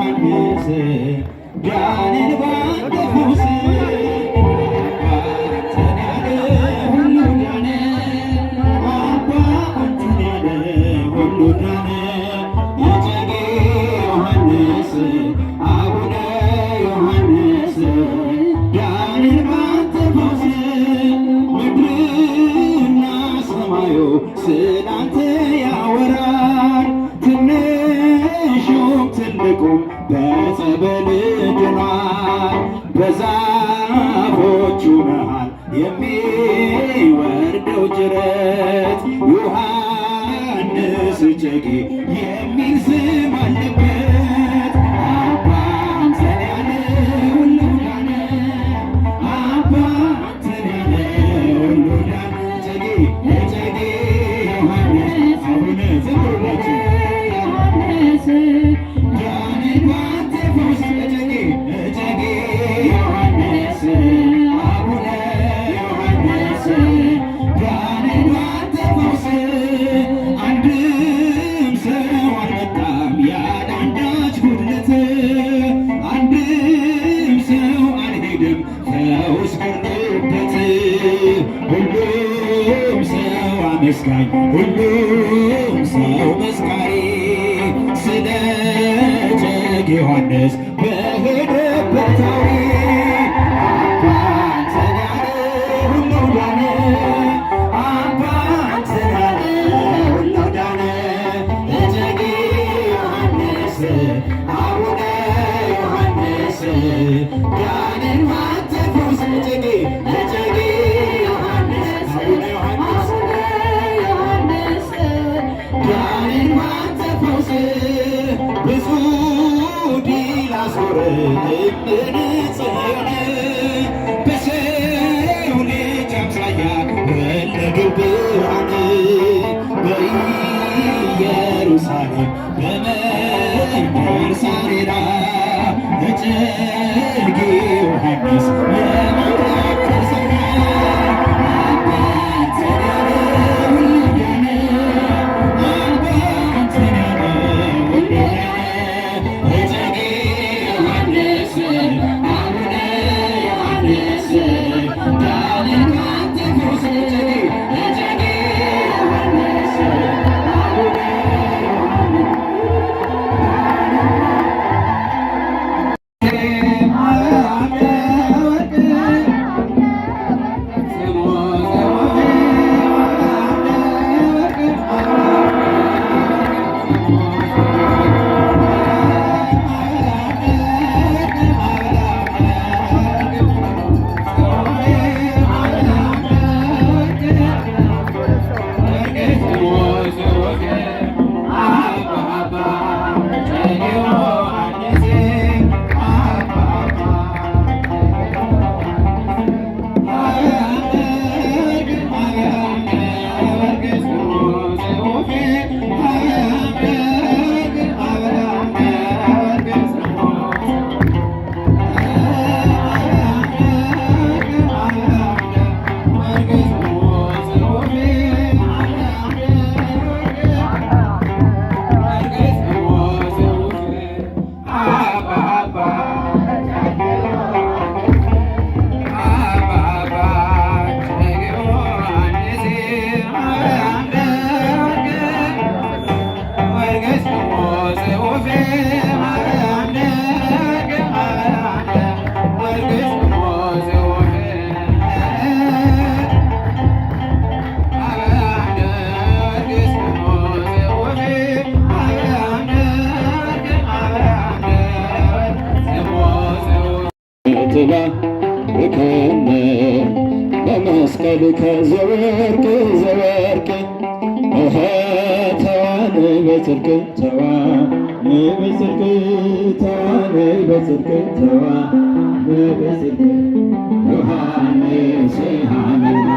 ዮሐንስ ዳንን ባንተ ፈውስ ስላንተ ያወራል ትንሹም ትልቁም በጸበል ድኗል። በዛፎቹ መሃል የሚወርደው ጅረት ዮሐንስ እጨጌ የሚል ስም አለበት። አባ አንተን ያለ ሁሉ ዳነ፣ አባ አንተን ያለ ሁሉ ዳነ። እጨጌ መስጋኝ ሁሉም ሰው መስካሪ ስለ እጨጌ ዮሐንስ በሄደበት አውሪ አባ አንተን ያለ ሁሉ ዳነ፣ አባ አንተን ያለ ሁሉ ዳነ። እጨጌ ዮሐንስ አቡነ ዮሐንስ ዳንን ባንተ ፈውስ እጨጌ ብዙ ድል አስወረድን ጽዮን በሰው ልጅ አምሳያ ወለድን ብርሃን በኢየሩሳሌም በመንገድ ሳሌራ እጨጌ ዮሐንስ የማምላክ ተሰራ እከነ በመስቀልከ ዘወርቅ ዘወርቅ ተዋነ በጽድቅ ተዋነ በጽድቅ ተዋነ በጽድቅ ተዋነ በጽድቅ ዮሐንስ ሐመና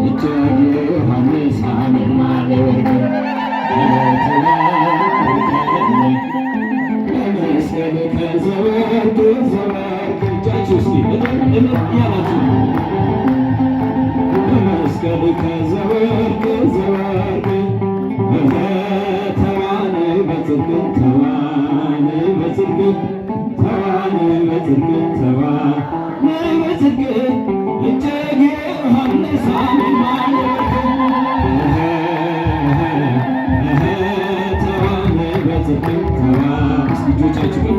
እጨጌ ዮሐንስ ሐመና በመስቀልከ ዘወርቅ ዘወርቅ እጃችሁ በጽድቅ ተዋነይ በጽድቅ ተዋነይ በጽድቅ ተዋነይ በጽድቅ እጨጌ ዮሐንስ አሜን ተዋነይ በጽድቅ ተዋ ልጆቻችሁ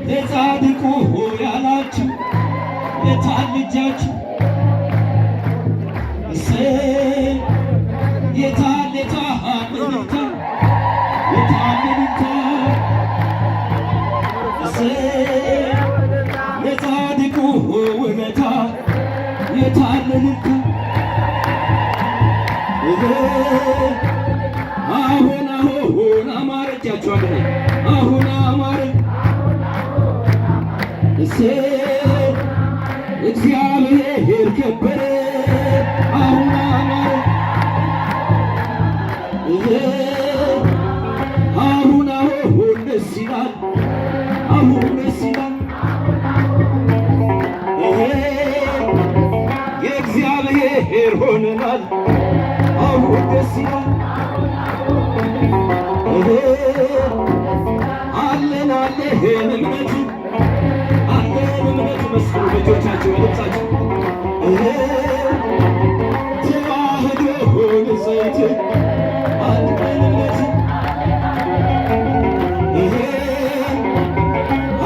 ለጻድቁ ያላችሁ የታል ልጃችሁ የታል እልልታ የታል እልልታ ለጻድቁ ውለታ የታል እልልታ አሁን አማረ እጃችኋል አሁን አማረ እግዚአብሔር ከበረ አሁን አማረ አሁን ደስ ይላል አሁን ደስ ይላል የእግዚአብሔር ሆነናል አሁን ደስ ይላል አለን እምነቱ መስሉ ልጆቻችሁ በልብሳችሁ ተዋህዶ ሆነ ዘይት አንድ ቀንነት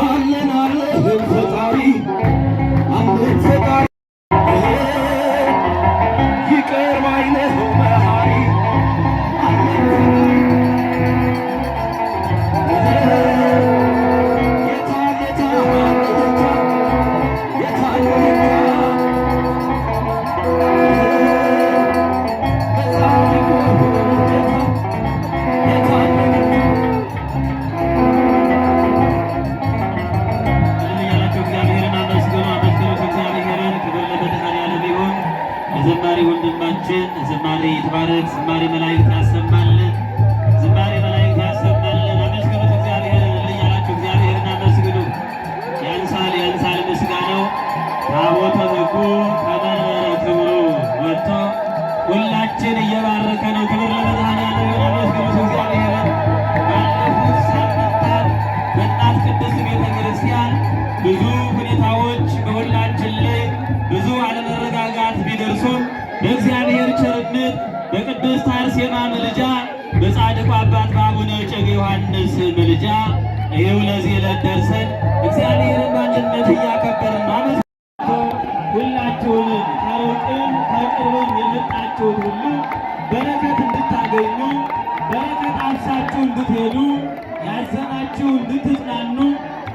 አለን ፈጣሪ አለን ፈጣሪ ይቅር ባይ ነው መሐሪ ዝማሬ መላእክት ያሰማልን፣ ዝማሬ መላእክት ያሰማልን። አመስግኑት እግዚአብሔርን እያላችሁ እግዚአብሔርን አመስግኑ። ያንሳል ያንሳል ምስጋናው። ታቦተ ሕጉ ከመንበረ ክብሩ ወጥቶ ሁላችን እየባረከ ነው። ክብር ለመድኃኔዓለም ይሁን። አመስግኑት እግዚአብሔርን። ባለፉት ሳምንታት በእናት ቅድስት ቤተ ክርስቲያን ብዙ ሁኔታዎች በሁላችን ላይ ብዙ አለመረጋጋት ቢደርሱም በእግዚአብሔር ቸርነት በቅድስት አርሴማ ምልጃ በጻድቁ አባት በአቡነ እጨጌ ዮሐንስ ምልጃ ይኸው ለዚህ ዕለት ደርሰን እግዚአብሔርን በአንድነት እያከበርን ነው። ሁላችሁንም ከሩቅም ከቅርብም የመጣችሁት ሁሉ በረከት እንድታገኙ በረከት አፍሳችሁ እንድትሄዱ ያዘናችሁ እንድትጽናኑ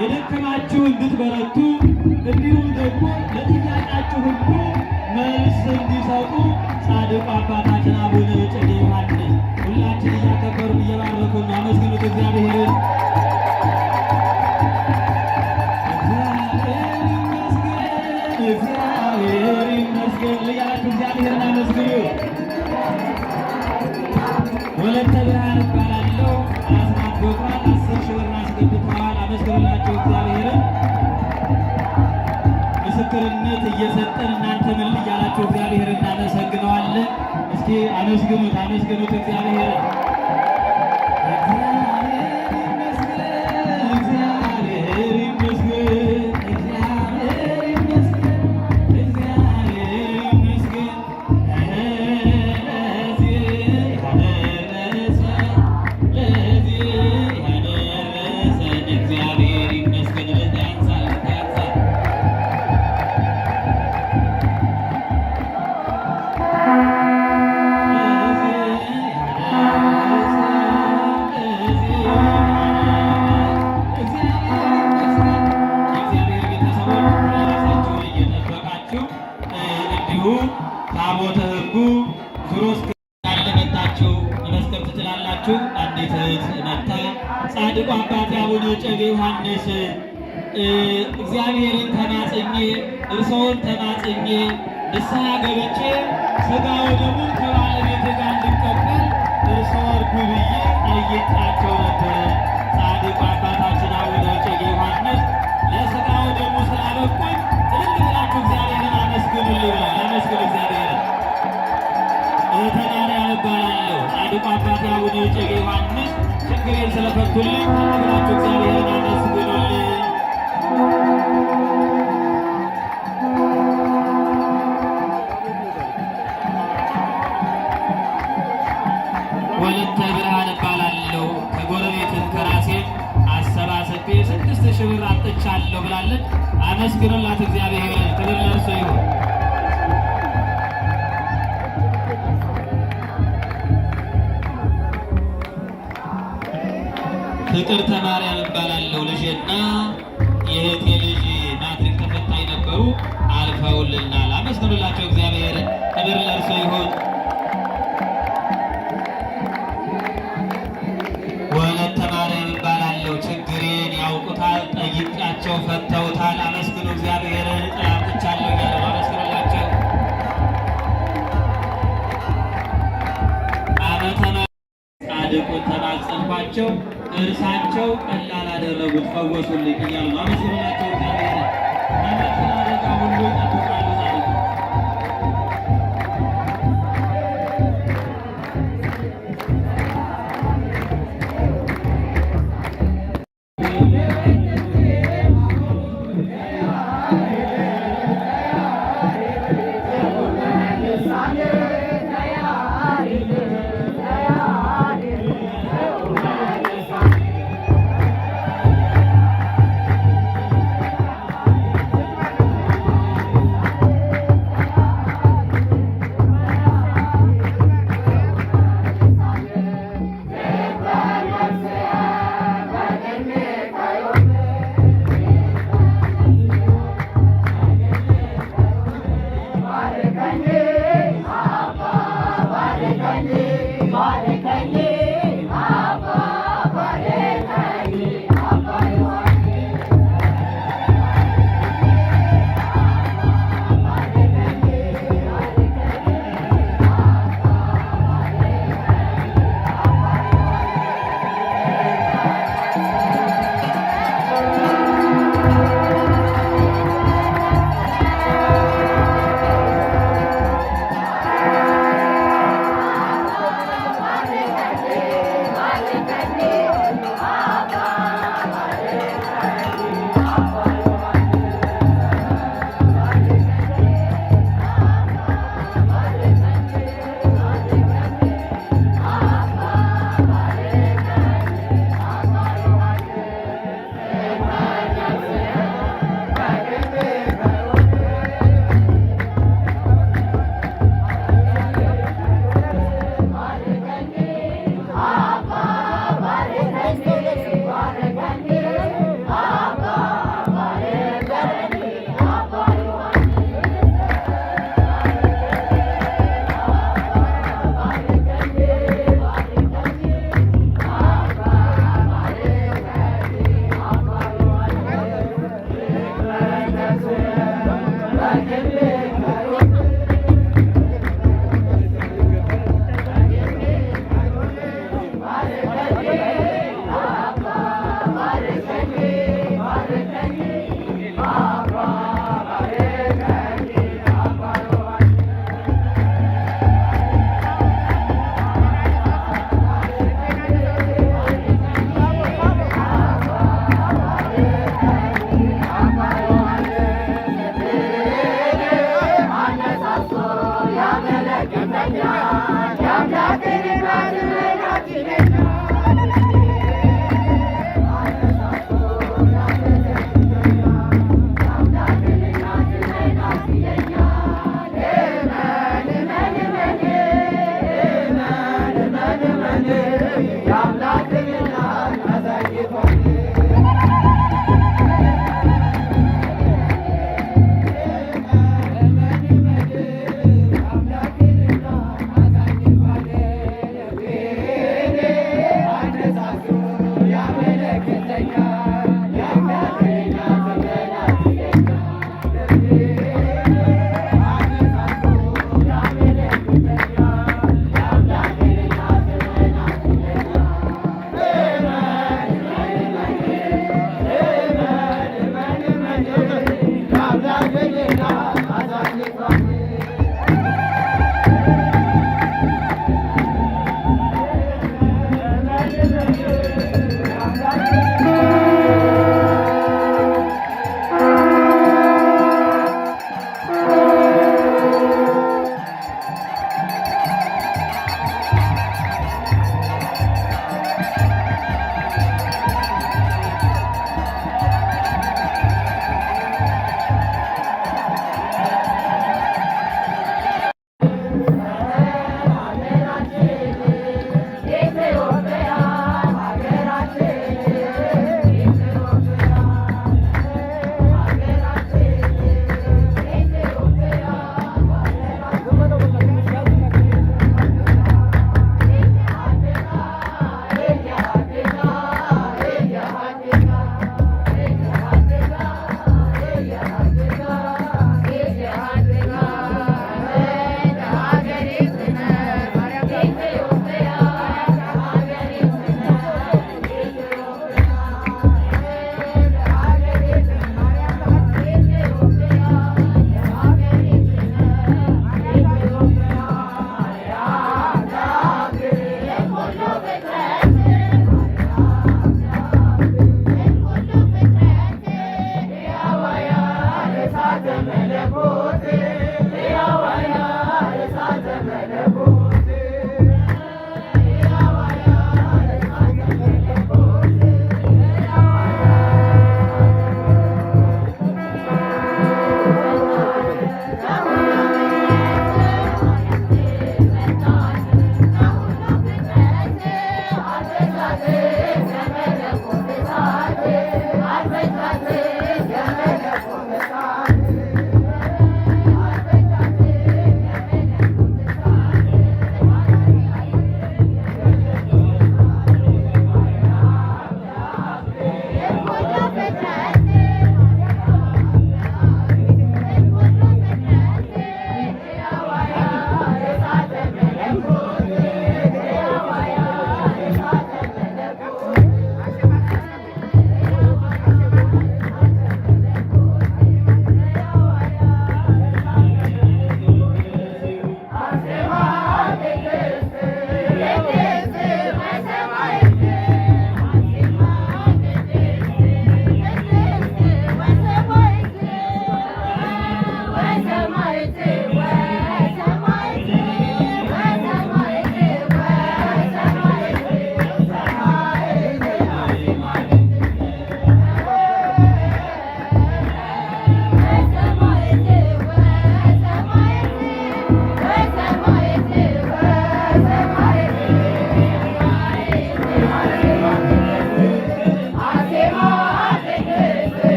የደከማችሁ እንድትበረቱ እንዲሁም ደግሞ ለጥያቄያችሁ ሁሉ መልስ እንዲሰጡ ጻድቁ አባታችን አቡነ እጨጌ ዮሐንስ ሁላችን እያከበሩን እየባረኩን አመስግኑት እግዚአብሔርን። እግዚአብሔር ይመስገን እያላችሁ እግዚአብሔርን አመስግኑ። ወለተ ብርሃን እባላለሁ። አስራት ጎጥሯል 10 ሺህ ብር አስገብተዋል። አመስግኑላቸው እግዚአብሔርን። ምስክርነት እየሰጠን እናንተ ምን እያላችሁ እግዚአብሔርን እናመሰግነዋለን። እስኪ አመስግኑት አመስግኑት እግዚአብሔርን። ታቦተ ሕጉ ዙሮ እስካለመጣችሁ መመስከር ትችላላችሁ። አንዲት እህት መጥታ ጻድቁ አባቴ አቡነ እጨጌ ዮሐንስ እግዚአብሔርን ተማጽኜ እርስዎን ተማጽኜ ንስሐ ገብቼ ሥጋ ወደሙን ከባለቤቴ ጋር እንድቀበል እርስዎ እርዱ ብዬ ጠይቄያቸው ነበረ። ጻድቁ አባታችን አቡነ እጨጌ ዮሐንስ ለሥጋ ወደሙ ስላበቁኝ እልል ብላችሁ እግዚአብሔርን አመስግኑልኝ ብለዋል። አመስግኑ እግዚአብሔርን። እህተማርያም እባላለሁ። ጻድቁ አባቴ አቡነ እጨጌ ዮሐንስ ችግሬን ስለፈቱልኝ እልል ብላችሁ እግዚአብሔርን አመስግኑልኝ። ወለተ ብርሃን እባላለሁ። ከጎረቤትን ከራሴን አሰባሰቤ 6 ሺህ ብር አጥቻለሁ ብላለች። አመስግኑላት እግዚአብሔርን። ክብር ለእርሱ ይሁን። ፍቅርተ ማርያም እባላለሁ። ልጄና የእህቴ ልጅ ማትሪክ ተፈታኝ ነበሩ፣ አልፈውልናል። አመስግኑላቸው እግዚአብሔርን። ክብር ለእርሱ ይሁን። ወለተ ማርያም እባላለሁ። ችግሬን ያውቁታል፣ ጠይቄያቸው ፈተውታል። አመስግኑ እግዚአብሔርን። ጥላምጥቻለሁ እያለ ነው። አመስግኑላቸው። ጻድቁን ተማጸንኳቸው፣ እርሳቸው ቀላል አደረጉት፣ ፈወሱልኝ እያሉ ነው። አመስግኑላቸው እግዚአብሔርን። ከመኪና አደጋ ሁሉ ይጠብቃሉ ጻድቁ።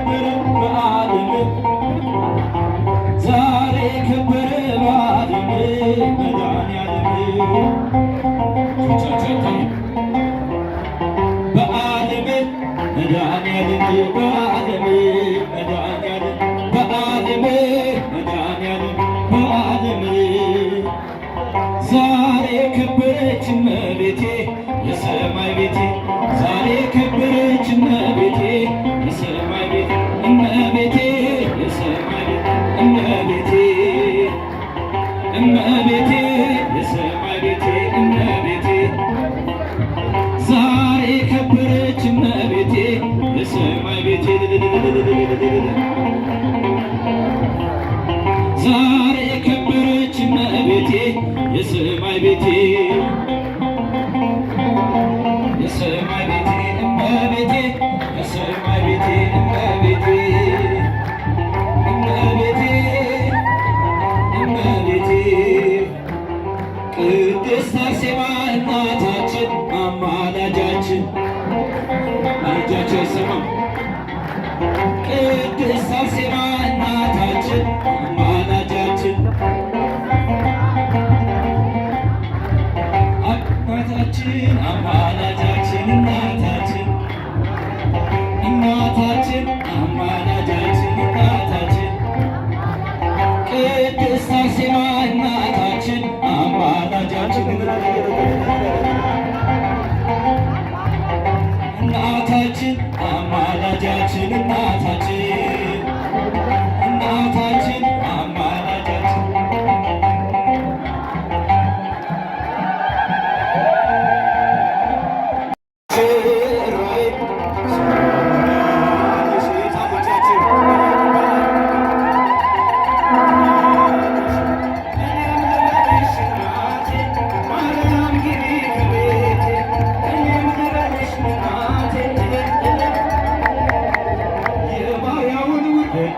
ከበረ በዓለም ዛሬ ከበረ በዓለም መድኃኒዓለም በዓለም መድኃኒዓለም በዓለም መድኃኒዓለም በዓለም መድኃኒዓለም በዓለም ዛሬ ከበረች እመቤቴ የሰማይ ቤቴ ዛሬ ከበረች እመቤቴ የሰማይ ቤቴ እመቤቴ የሰማይ ቤቴ እመቤቴ እመቤቴ የሰማይ ቤቴ እመቤቴ ዛሬ ከበረች እመቤቴ የሰማይ ቤቴ ዛሬ ከበረች እመቤቴ የሰማይ ቤቴ የሰማይ ቤቴ እመቤቴ የሰማይ ቤቴ እመቤቴ እመቤቴ እመቤቴ ቅድስት አርሴማ እናታችን አማላጃችን ልጃቸው አይሰማም ቅድስት አርሴማ እናታችን አማላጃችን እናታችን አማላጃችን እናታችን እናታችን አማላጃችን እናታችን ቅድስት አርሴማ እናታችን አማላጃችን እናታችን አማላጃችን እናታችን እናታችን አማላጃችን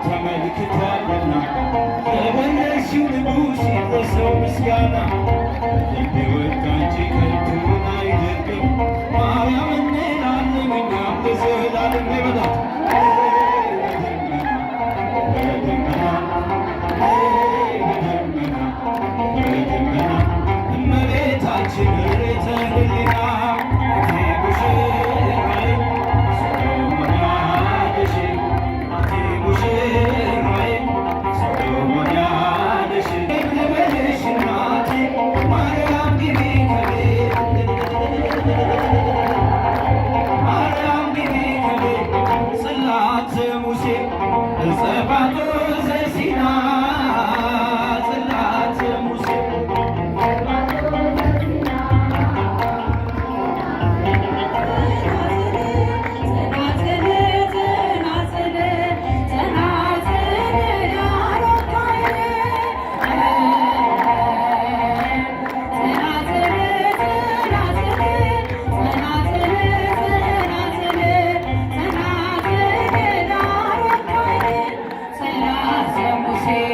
ተመልክቷልና የወለድሽው ንጉሥ ይድረሰው ምስጋና ልቤ ወጣ እንጂ ከንቱን አይደለም ማርያም እንላለን እኛም ለዘላለም ይበላት እመቤታችን ርዕተ ሕሊና Say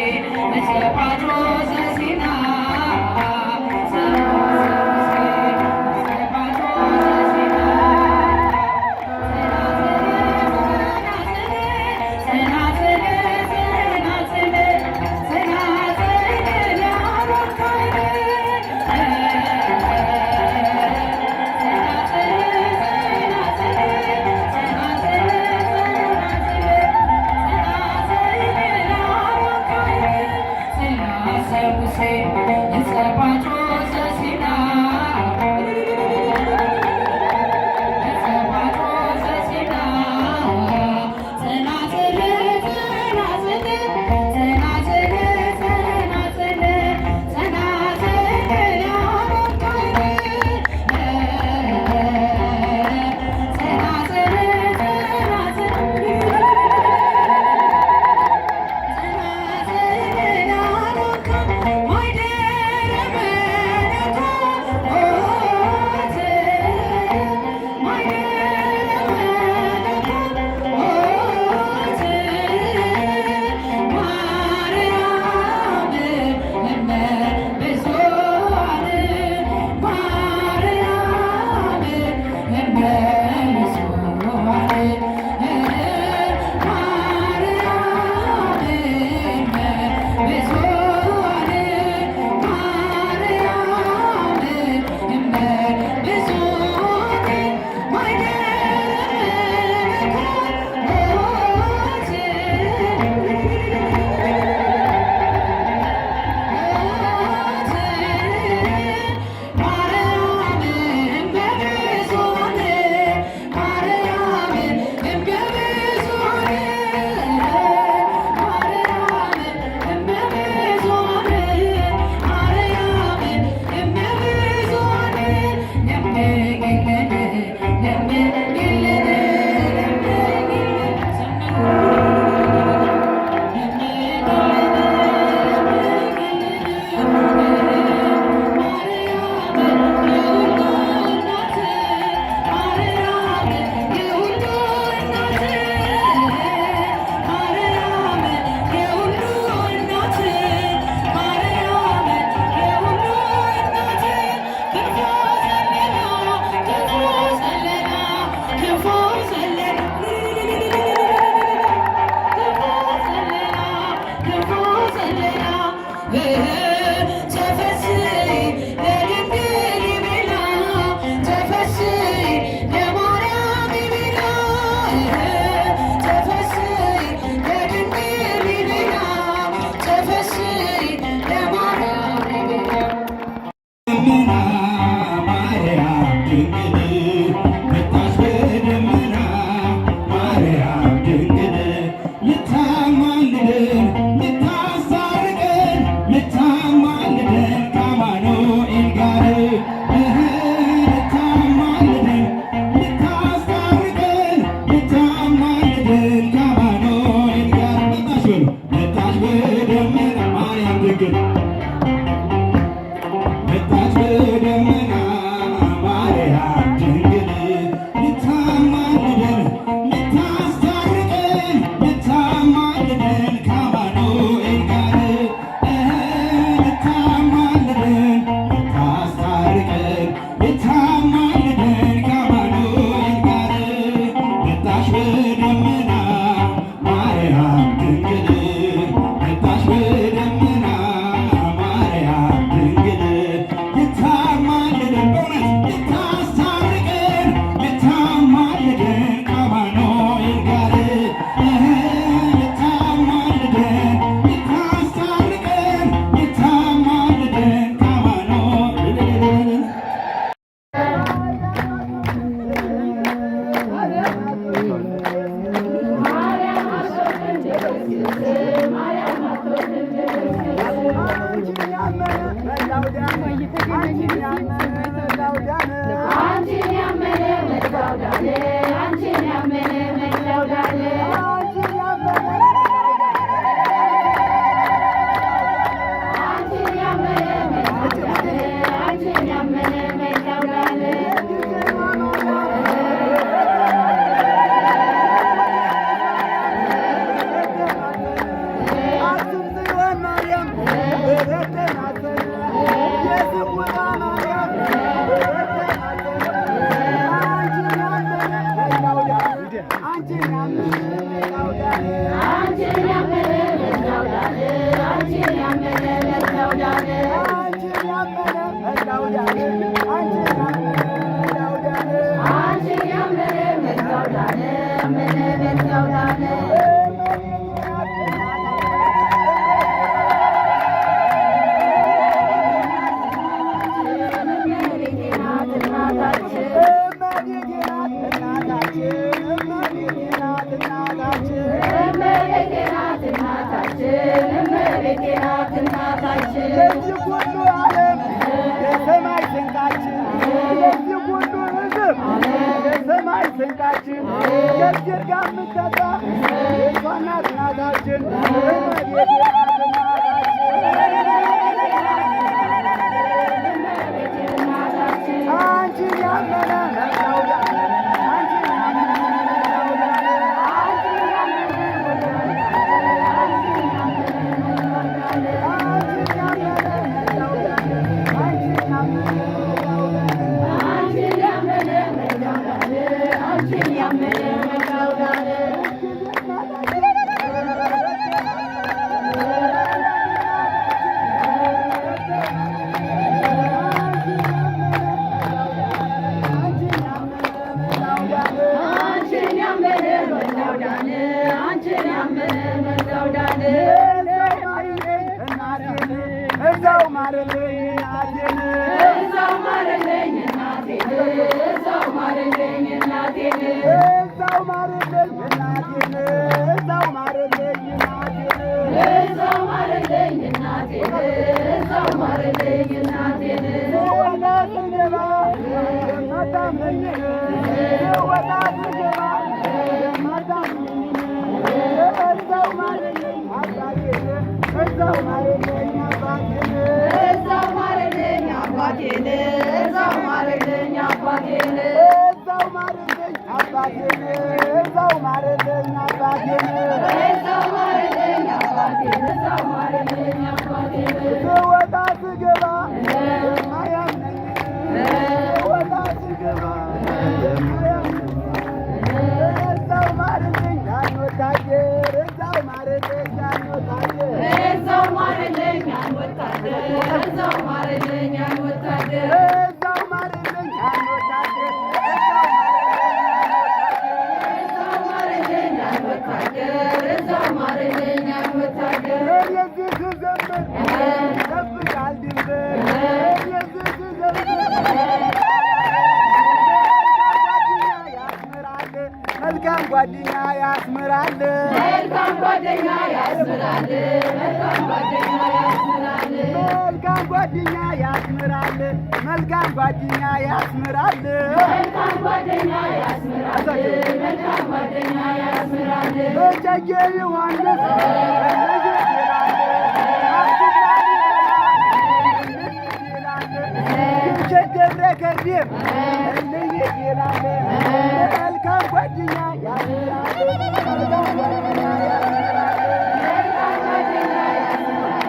ለዚህ ሁሉ ዓለም የሰማይ ስንቃችን፣ ለዚህ ሁሉ ሕዝብ የሰማይ ስንቃችን፣ ከእግዚአብሔር ጋር የምትጠጣ የእሷ እናት ናታችን፣ እመቤቴ ናት እናታችን። አንቺን ያመነ መላው ዳነ፣ አንቺን ያመነ መላው ዳነ፣ አንቺን ያመነ መላው ዳነ፣ አንቺን ያመነ መላው ዳነ፣ አንቺን ያመነ መላው ዳነ፣ አንቺን ያመነ መላው ዳነ፣ አንቺን ያመነ መላው ዳነ። እዛው ማረልኝ እናቴን፣ እዛው ማረልኝ እናቴን፣ እዛው ማረልኝ እናቴን፣ እዛው ማረልኝ እናቴን፣ እዛው ማረልኝ እናቴን፣ እዛው ማረልኝ እናቴን፣ እዛው ማረልኝ እናቴን። ወጣ ስገባ የማታምነኝ፣ ወጣ ስገባ የማታምነኝ፣ እዛው ማረልኝ አባቴን፣ እዛው ማረልኝ አባቴን፣ እዛው ማረልኝ አባቴን፣ እዛው ማረልኝ አባቴን፣ እዛው ማረልኝ አባቴን፣ እዛው ማረልኝ አባቴን፣ እዛው ማረልኝ አባቴን፣ እዛው ማረልኝ አባቴን። ስወጣ ስገባ የማያምነኝ፣ ስወጣ ስገባ የማያምነኝ፣ እዛው ማረልኝ ያን ወታደር፣ እዛው ማረልኝ ያን ወታደር፣ እዛው ማረልኝ ያን ወታደር፣ እዛው ማረልኝ ያን ወታደር፣ እዛው ማረልኝ ያን ወታደር፣ እዛው ማረልኝ ያን ወታደር፣ እዛው ማረልኝ ያን ወታደር። የዚህ ስዘምር ይጠብቃል ድንበር፣ የዚህ ስዘምር መልካም ጓደኛ ያስምራል፣ መልካም ጓደኛ ያስምራል፣ መልካም ጓደኛ ያስምራል፣ መልካም ጓደኛ ያስምራል፣ መልካም ጓደኛ ያስምራል፣ መልካም ጓደኛ ያስምራል፣ መልካም ጓደኛ ያስምራል። እጨጌ ዮሐንስ ገብረ ከርቤም እንይ ይላል። መልካም ጓደኛ ያስምራል፣ መልካም ጓደኛ ያስምራል፣ መልካም ጓደኛ ያስምራል።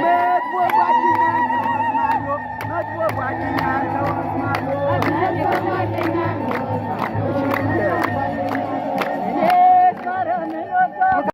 መጥፎ ጓደኛ ከወስማዶ፣ መጥፎ ጓደኛ ከወስማዶ፣ መጥፎ ጓደኛ